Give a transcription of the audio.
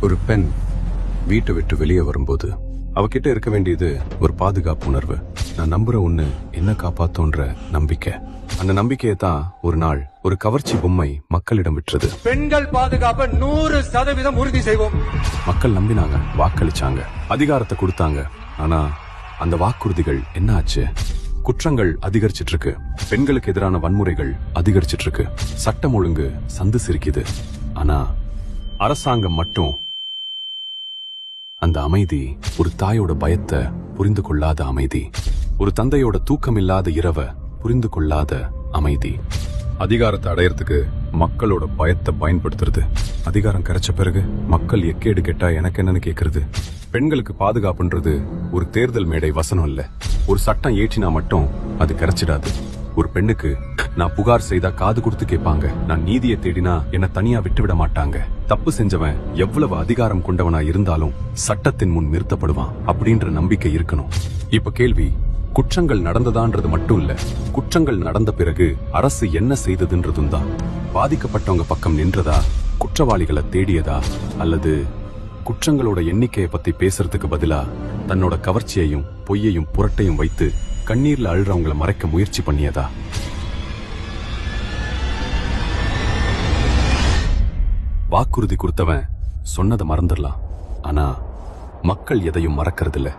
ஒரு பெண் வீட்டை விட்டு வெளியே வரும்போது அவகிட்ட இருக்க வேண்டியது ஒரு பாதுகாப்பு உணர்வு. நான் நம்புற ஒண்ணு என்ன காப்பாத்தோன்ற நம்பிக்கை. அந்த நம்பிக்கையை தான் ஒரு நாள் ஒரு கவர்ச்சி பொம்மை மக்களிடம் விற்றது. பெண்கள் பாதுகாப்பை 100% உறுதி செய்வோம். மக்கள் நம்பினாங்க, வாக்களிச்சாங்க, அதிகாரத்தை கொடுத்தாங்க. ஆனா அந்த வாக்குறுதிகள் என்ன ஆச்சு? குற்றங்கள் அதிகரிச்சிட்டு இருக்கு, பெண்களுக்கு எதிரான வன்முறைகள் அதிகரிச்சிட்டு இருக்கு, சட்டம் ஒழுங்கு சந்து சிரிக்குது. ஆனா அரசாங்கம் மட்டும் அந்த அமைதி, ஒரு தாயோட பயத்தை புரிந்து கொள்ளாத அமைதி, ஒரு தந்தையோட தூக்கம் இல்லாத இரவ புரிந்து கொள்ளாத அமைதி. அதிகாரத்தை அடையறதுக்கு மக்களோட பயத்தை பயன்படுத்துறது. அதிகாரம் கிடைச்ச பிறகு மக்கள் எக்கேடு கேட்டா எனக்கு என்னன்னு கேக்குறது. பெண்களுக்கு பாதுகாப்புன்றது ஒரு தேர்தல் மேடை வசனம் இல்ல. ஒரு சட்டம் ஏற்றினா மட்டும் அது கிடைச்சிடாது. ஒரு பெண்ணுக்கு நான் புகார் செய்தா காது கொடுத்து கேட்பாங்க, நான் நீதியை தேடினா என்ன தனியா விட்டுவிட மாட்டாங்க, தப்பு செஞ்சவன் எவ்வளவு அதிகாரம் கொண்டவனா இருந்தாலும் சட்டத்தின் முன் நிறுத்தப்படுவான் அப்படின்ற நம்பிக்கை இருக்கணும். இப்ப கேள்வி, குற்றங்கள் நடந்ததான்றது மட்டும் இல்ல, குற்றங்கள் நடந்த பிறகு அரசு என்ன செய்ததுன்றதும் தான். பாதிக்கப்பட்டவங்க பக்கம் நின்றதா, குற்றவாளிகளை தேடியதா, அல்லது குற்றங்களோட எண்ணிக்கையை பத்தி பேசுறதுக்கு பதிலா தன்னோட கவர்ச்சியையும் பொய்யையும் புரட்டையும் வைத்து கண்ணீர்ல அழுறவங்களை மறைக்க முயற்சி பண்ணியதா? வாக்குறுதி கொடுத்தவன் சொன்னதை மறந்துடலாம், ஆனா மக்கள் எதையும் மறக்கறதில்ல.